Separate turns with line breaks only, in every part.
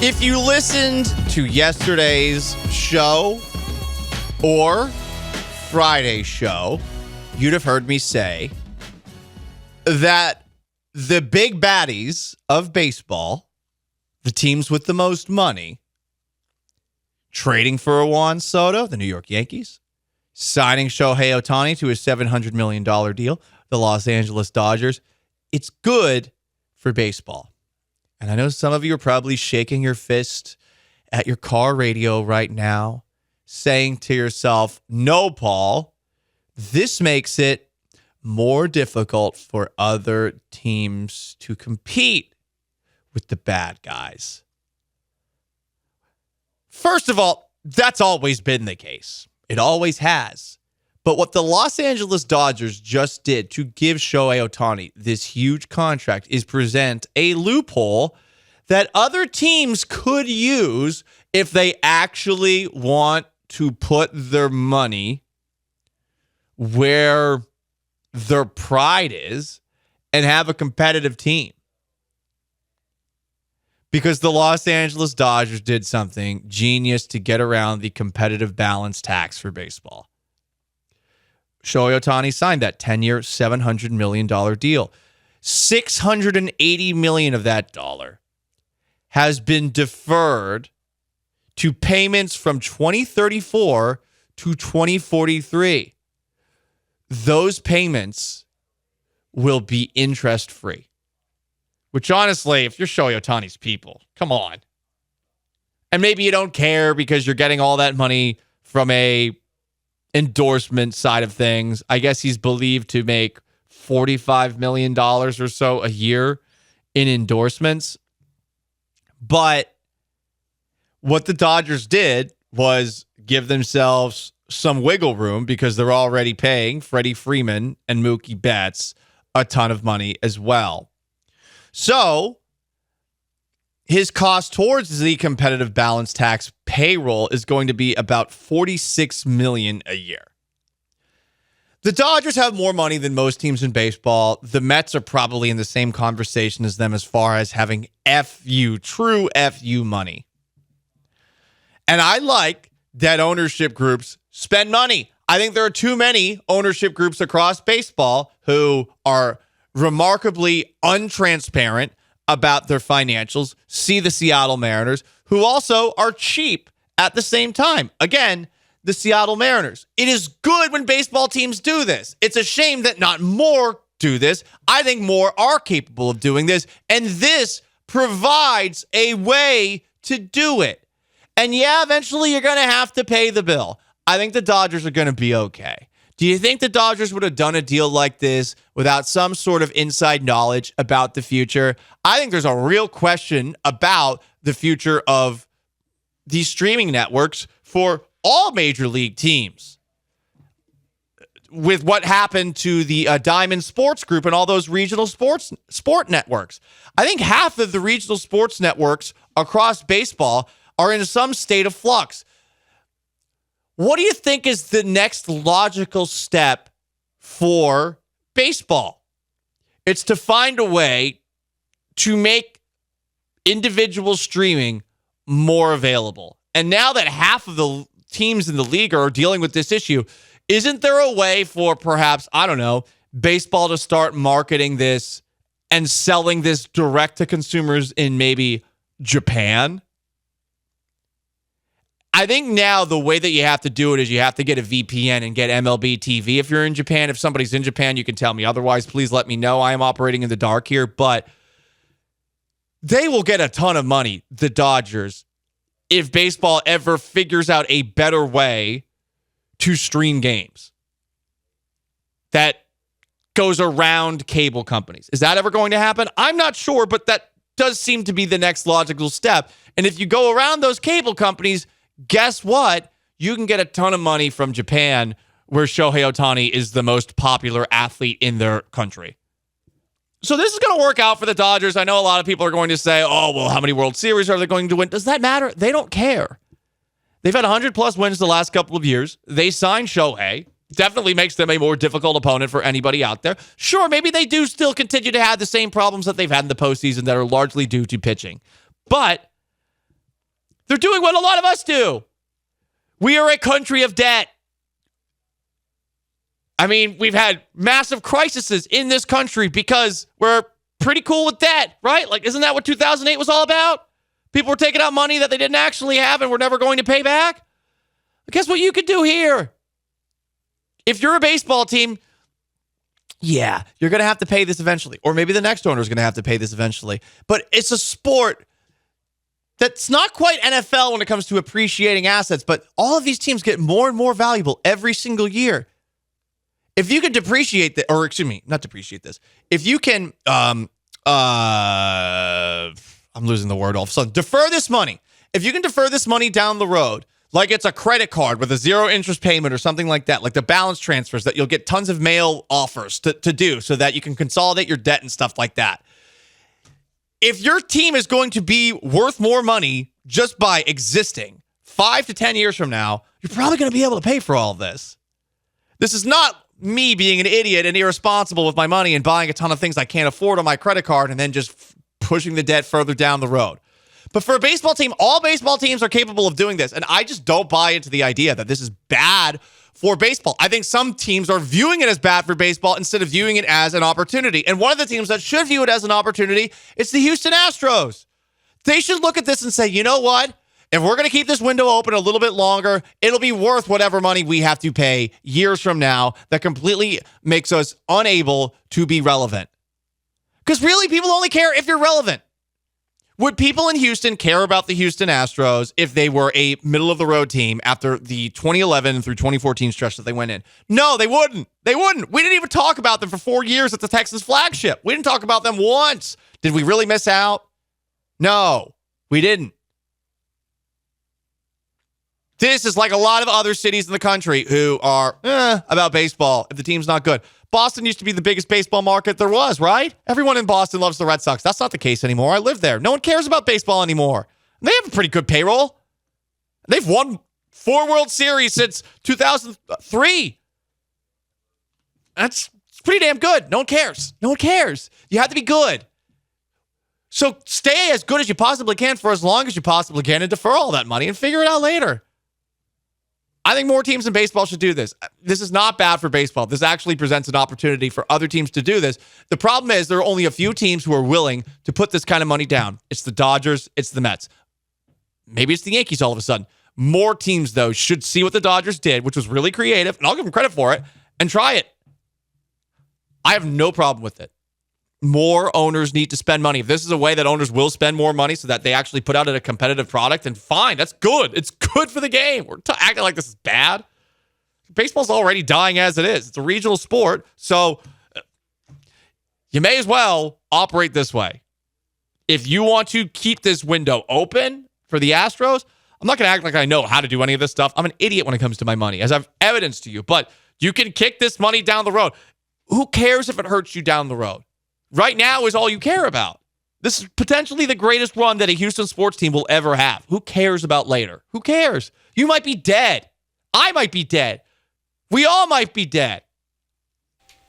If you listened to yesterday's show or Friday's show, you'd have heard me say that the big baddies of baseball, the teams with the most money, trading for Juan Soto, the New York Yankees, signing Shohei Ohtani to a $700 million deal, the Los Angeles Dodgers, it's good for baseball. And I know some of you are probably shaking your fist at your car radio right now, saying to yourself, no, Paul, this makes it more difficult for other teams to compete with the bad guys. First of all, that's always been the case. It always has. But what the Los Angeles Dodgers just did to give Shohei Ohtani this huge contract is present a loophole that other teams could use if they actually want to put their money where their pride is and have a competitive team. Because the Los Angeles Dodgers did something genius to get around the competitive balance tax for baseball. Shohei Ohtani signed that 10-year, $700 million deal. $680 million of that dollar has been deferred to payments from 2034 to 2043. Those payments will be interest-free. Which, honestly, if you're Shohei Ohtani's people, come on. And maybe you don't care because you're getting all that money from a endorsement side of things. I guess he's believed to make $45 million or so a year in endorsements. But what the Dodgers did was give themselves some wiggle room because they're already paying Freddie Freeman and Mookie Betts a ton of money as well. So his cost towards the competitive balance tax payroll is going to be about $46 million a year. The Dodgers have more money than most teams in baseball. The Mets are probably in the same conversation as them as far as having true FU money. And I like that ownership groups spend money. I think there are too many ownership groups across baseball who are remarkably untransparent about their financials. See the Seattle Mariners, who also are cheap at the same time. Again, the Seattle Mariners. It is good when baseball teams do this. It's a shame that not more do this. I think more are capable of doing this, and this provides a way to do it. And yeah, eventually you're going to have to pay the bill. I think the Dodgers are going to be okay. Do you think the Dodgers would have done a deal like this without some sort of inside knowledge about the future? I think there's a real question about the future of these streaming networks for all major league teams. With what happened to the Diamond Sports Group and all those regional sport networks. I think half of the regional sports networks across baseball are in some state of flux. What do you think is the next logical step for baseball? It's to find a way to make individual streaming more available. And now that half of the teams in the league are dealing with this issue, isn't there a way for perhaps, I don't know, baseball to start marketing this and selling this direct to consumers in maybe Japan? I think now the way that you have to do it is you have to get a VPN and get MLB TV. If you're in Japan, if somebody's in Japan, you can tell me. Otherwise, please let me know. I am operating in the dark here, but they will get a ton of money, the Dodgers, if baseball ever figures out a better way to stream games that goes around cable companies. Is that ever going to happen? I'm not sure, but that does seem to be the next logical step. And if you go around those cable companies, guess what? You can get a ton of money from Japan, where Shohei Ohtani is the most popular athlete in their country. So this is going to work out for the Dodgers. I know a lot of people are going to say, oh, well, how many World Series are they going to win? Does that matter? They don't care. They've had 100-plus wins the last couple of years. They signed Shohei. Definitely makes them a more difficult opponent for anybody out there. Sure, maybe they do still continue to have the same problems that they've had in the postseason that are largely due to pitching. But They're doing what a lot of us do. We are a country of debt. I mean, we've had massive crises in this country because we're pretty cool with debt, right? Like, isn't that what 2008 was all about? People were taking out money that they didn't actually have and were never going to pay back. Guess what you could do here? If you're a baseball team, yeah, you're going to have to pay this eventually. Or maybe the next owner is going to have to pay this eventually. But it's a sport that's not quite NFL when it comes to appreciating assets, but all of these teams get more and more valuable every single year. If you can depreciate the, or excuse me, not depreciate this. If you can, I'm losing the word all of a sudden. Defer this money. If you can defer this money down the road, like it's a credit card with a 0 interest payment or something like that, like the balance transfers that you'll get tons of mail offers to do so that you can consolidate your debt and stuff like that. If your team is going to be worth more money just by existing 5 to 10 years from now, you're probably going to be able to pay for all of this. This is not me being an idiot and irresponsible with my money and buying a ton of things I can't afford on my credit card and then just pushing the debt further down the road. But for a baseball team, all baseball teams are capable of doing this. And I just don't buy into the idea that this is bad for baseball. I think some teams are viewing it as bad for baseball instead of viewing it as an opportunity. And one of the teams that should view it as an opportunity is the Houston Astros. They should look at this and say, you know what? If we're going to keep this window open a little bit longer, it'll be worth whatever money we have to pay years from now that completely makes us unable to be relevant. Because really, people only care if you're relevant. Would people in Houston care about the Houston Astros if they were a middle-of-the-road team after the 2011 through 2014 stretch that they went in? No, they wouldn't. They wouldn't. We didn't even talk about them for 4 years at the Texas flagship. We didn't talk about them once. Did we really miss out? No, we didn't. This is like a lot of other cities in the country who are about baseball if the team's not good. Boston used to be the biggest baseball market there was, right? Everyone in Boston loves the Red Sox. That's not the case anymore. I live there. No one cares about baseball anymore. And they have a pretty good payroll. They've won 4 World Series since 2003. That's pretty damn good. No one cares. No one cares. You have to be good. So stay as good as you possibly can for as long as you possibly can and defer all that money and figure it out later. I think more teams in baseball should do this. This is not bad for baseball. This actually presents an opportunity for other teams to do this. The problem is there are only a few teams who are willing to put this kind of money down. It's the Dodgers. It's the Mets. Maybe it's the Yankees all of a sudden. More teams, though, should see what the Dodgers did, which was really creative, and I'll give them credit for it, and try it. I have no problem with it. More owners need to spend money. If this is a way that owners will spend more money so that they actually put out a competitive product, then fine, that's good. It's good for the game. We're acting like this is bad. Baseball's already dying as it is. It's a regional sport, so you may as well operate this way. If you want to keep this window open for the Astros, I'm not going to act like I know how to do any of this stuff. I'm an idiot when it comes to my money, as I've evidenced to you, but you can kick this money down the road. Who cares if it hurts you down the road? Right now is all you care about. This is potentially the greatest run that a Houston sports team will ever have. Who cares about later? Who cares? You might be dead. I might be dead. We all might be dead.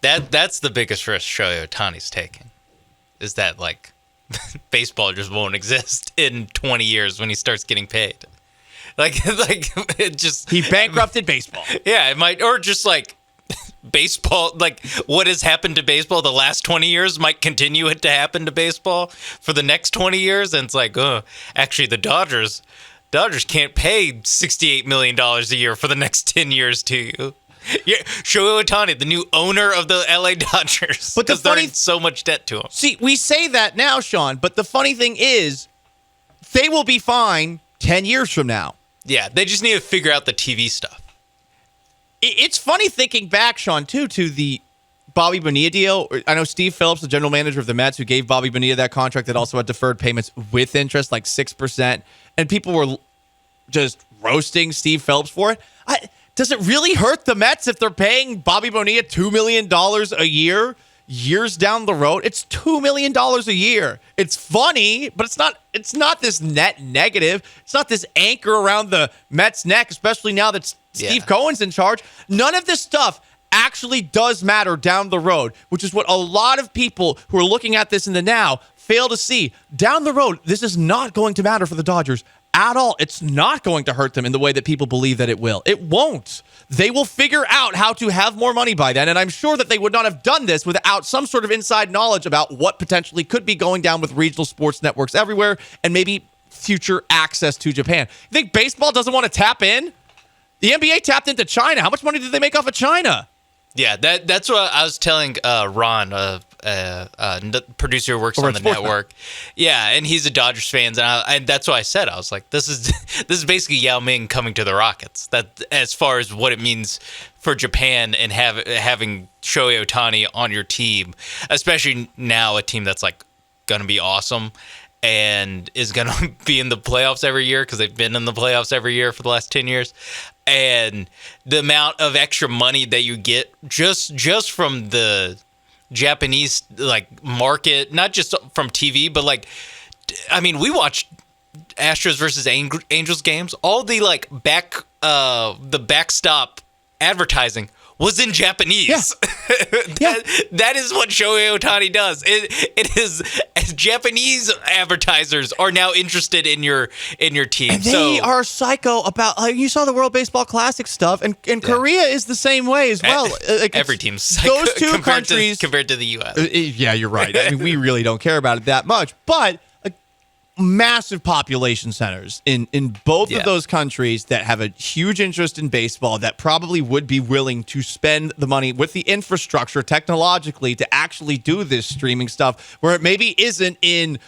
That's the biggest risk Shohei Ohtani's taking. Is that, like, baseball just won't exist in 20 years when he starts getting paid. Like it just...
He bankrupted baseball.
Yeah, it might... Or just, like... Baseball, like what has happened to baseball the last 20 years might continue it to happen to baseball for the next 20 years. And it's like, actually the Dodgers can't pay $68 million a year for the next 10 years to you. Yeah, Shohei Ohtani, the new owner of the LA Dodgers, because they're in so much debt to him.
See, we say that now, Sean, but the funny thing is they will be fine 10 years from now.
Yeah, they just need to figure out the TV stuff.
It's funny thinking back, Sean, too, to the Bobby Bonilla deal. I know Steve Phillips, the general manager of the Mets, who gave Bobby Bonilla that contract that also had deferred payments with interest, like 6%. And people were just roasting Steve Phillips for it. Does it really hurt the Mets if they're paying Bobby Bonilla $2 million a year years down the road? It's $2 million a year. It's funny, but it's not this net negative. It's not this anchor around the Mets' neck, especially now that Steve Cohen's in charge. None of this stuff actually does matter down the road, which is what a lot of people who are looking at this in the now fail to see. Down the road, this is not going to matter for the Dodgers at all. It's not going to hurt them in the way that people believe that it will. It won't. They will figure out how to have more money by then, and I'm sure that they would not have done this without some sort of inside knowledge about what potentially could be going down with regional sports networks everywhere and maybe future access to Japan. You think baseball doesn't want to tap in? The NBA tapped into China. How much money did they make off of China?
Yeah, that's what I was telling Ron, the producer who works on the network. Yeah, and he's a Dodgers fan, and that's what I said. I was like, this is basically Yao Ming coming to the Rockets. That as far as what it means for Japan and having Shohei Ohtani on your team, especially now a team that's like gonna be awesome and is gonna be in the playoffs every year because they've been in the playoffs every year for the last 10 years. And the amount of extra money that you get just from the Japanese like market, not just from TV, but like, I mean, we watched Astros versus Angels games. All the like the backstop advertising was in Japanese.
Yeah.
That is what Shohei Ohtani does. It is, as Japanese advertisers are now interested in your team.
And they are psycho about, like, you saw the World Baseball Classic stuff, and Korea is the same way as well. Like,
every team's psycho
those two countries
compared to the U.S.
Yeah, you're right. I mean, we really don't care about it that much, but massive population centers in both of those countries that have a huge interest in baseball that probably would be willing to spend the money with the infrastructure technologically to actually do this streaming stuff where it maybe isn't in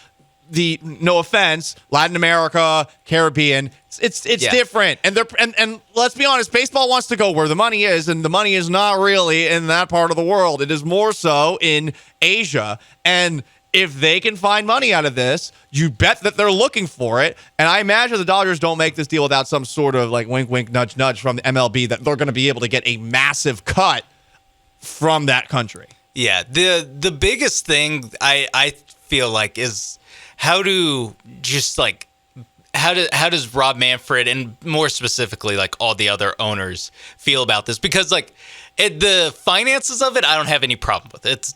the, no offense, Latin America, Caribbean. It's different. And let's be honest, baseball wants to go where the money is, and the money is not really in that part of the world. It is more so in Asia. And if they can find money out of this, you bet that they're looking for it. And I imagine the Dodgers don't make this deal without some sort of like wink, wink, nudge, nudge from the MLB that they're going to be able to get a massive cut from that country.
Yeah, the biggest thing I feel like is how does Rob Manfred and more specifically like all the other owners feel about this? Because like the finances of it, I don't have any problem with. It's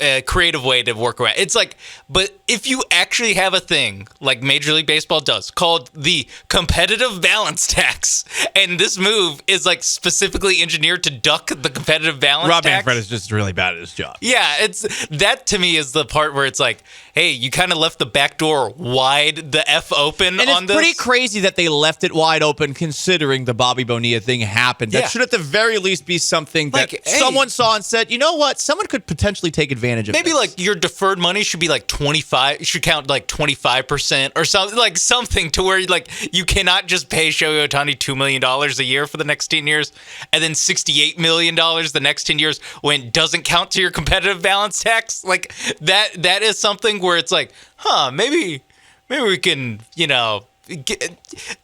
a creative way to work around. It's like, but if you actually have a thing like Major League Baseball does called the competitive balance tax, and this move is like specifically engineered to duck the competitive balance tax.
Rob Manfred is just really bad at his job.
Yeah, it's that to me is the part where it's like, hey, you kind of left the back door wide, the F open
and
on this.
It's pretty crazy that they left it wide open considering the Bobby Bonilla thing happened. That should at the very least be something that someone saw and said, you know what, someone could potentially take advantage of
maybe
this.
Like your deferred money should be like 25, should count like 25% or something, like something to where like you cannot just pay Shohei Ohtani $2 million a year for the next 10 years and then $68 million the next 10 years when it doesn't count to your competitive balance tax. Like that is something where it's like, maybe we can,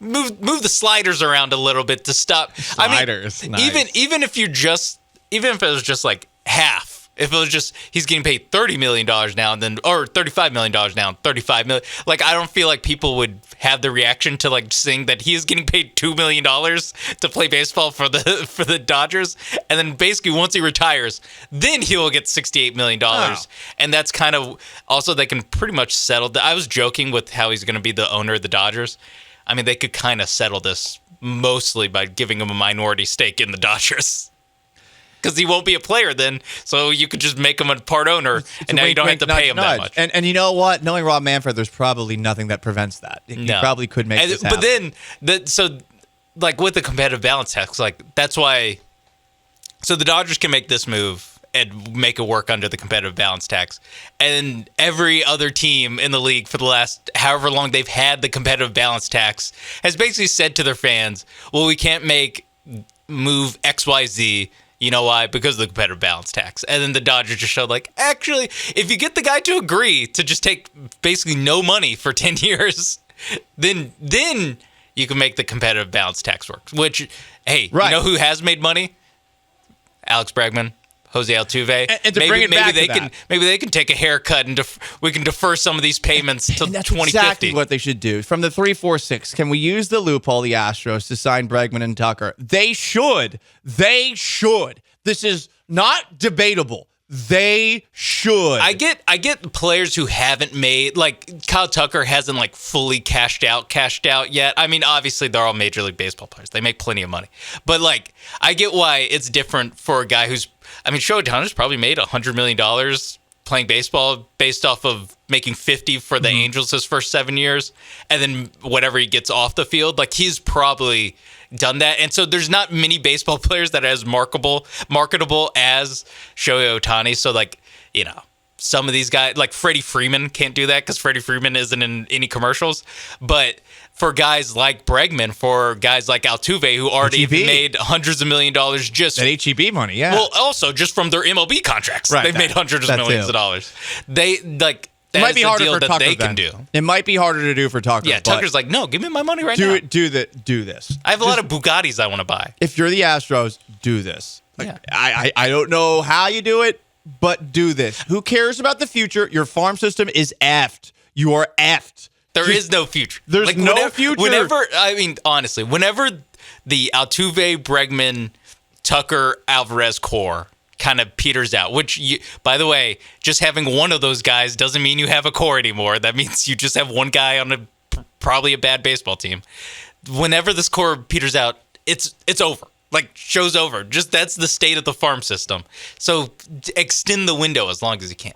move the sliders around a little bit to stop.
Sliders,
I mean,
nice.
even if it was just like half. If it was just he's getting paid $30 million now and then, or $35 million now, and $35 million, like I don't feel like people would have the reaction to like saying that he is getting paid $2 million to play baseball for the Dodgers, and then basically once he retires, then he will get $68 million, and that's kind of also they can pretty much settle. I was joking with how he's going to be the owner of the Dodgers. I mean, they could kind of settle this mostly by giving him a minority stake in the Dodgers. Because he won't be a player then, so you could just make him a part owner, and now you don't have to pay him that much.
And you know what? Knowing Rob Manfred, there's probably nothing that prevents that. He probably could make this happen.
But then, like with the competitive balance tax, like that's why. So the Dodgers can make this move and make it work under the competitive balance tax, and every other team in the league for the last however long they've had the competitive balance tax has basically said to their fans, "Well, we can't make move XYZ." You know why? Because of the competitive balance tax. And then the Dodgers just showed like, actually, if you get the guy to agree to just take basically no money for 10 years, then you can make the competitive balance tax work. Which, hey, you know who has made money? Alex Bregman, Jose Altuve.
And to bring it back to that.
Maybe they can take a haircut and we can defer some of these payments till 2050.
Exactly what they should do. From the 3-4-6, can we use the loophole, the Astros, to sign Bregman and Tucker? They should. This is not debatable. They should.
I get players who haven't made, like Kyle Tucker hasn't like fully cashed out yet. I mean, obviously they're all Major League Baseball players. They make plenty of money. But like, I get why it's different for a guy who's, I mean, Shohei Ohtani's probably made $100 million playing baseball based off of making 50 for the Angels his first 7 years, and then whatever he gets off the field, like he's probably done that. And so there's not many baseball players that are as marketable as Shohei Ohtani. So like, you know, some of these guys, like Freddie Freeman can't do that because Freddie Freeman isn't in any commercials. But for guys like Bregman, for guys like Altuve, who already made hundreds of $millions just
that HEB money, yeah.
Well, also just from their MLB contracts, right, they've made hundreds of millions of dollars. They like. That
it might be harder for
that
Tucker
they can do.
It might be harder to do for Tucker.
Yeah, Tucker's like, no, give me my money right now.
Do this.
I have a lot of Bugattis I want to buy.
If you're the Astros, do this. Like,
Yeah.
I don't know how you do it, but do this. Who cares about the future? Your farm system is effed. You are effed.
There is no future.
There's
like,
no future.
Whenever, I mean, honestly, whenever the Altuve, Bregman, Tucker, Alvarez core kind of peters out, which, by the way, just having one of those guys doesn't mean you have a core anymore. That means you just have one guy on probably a bad baseball team. Whenever this core peters out, it's over. Like, show's over. Just that's the state of the farm system. So extend the window as long as you can.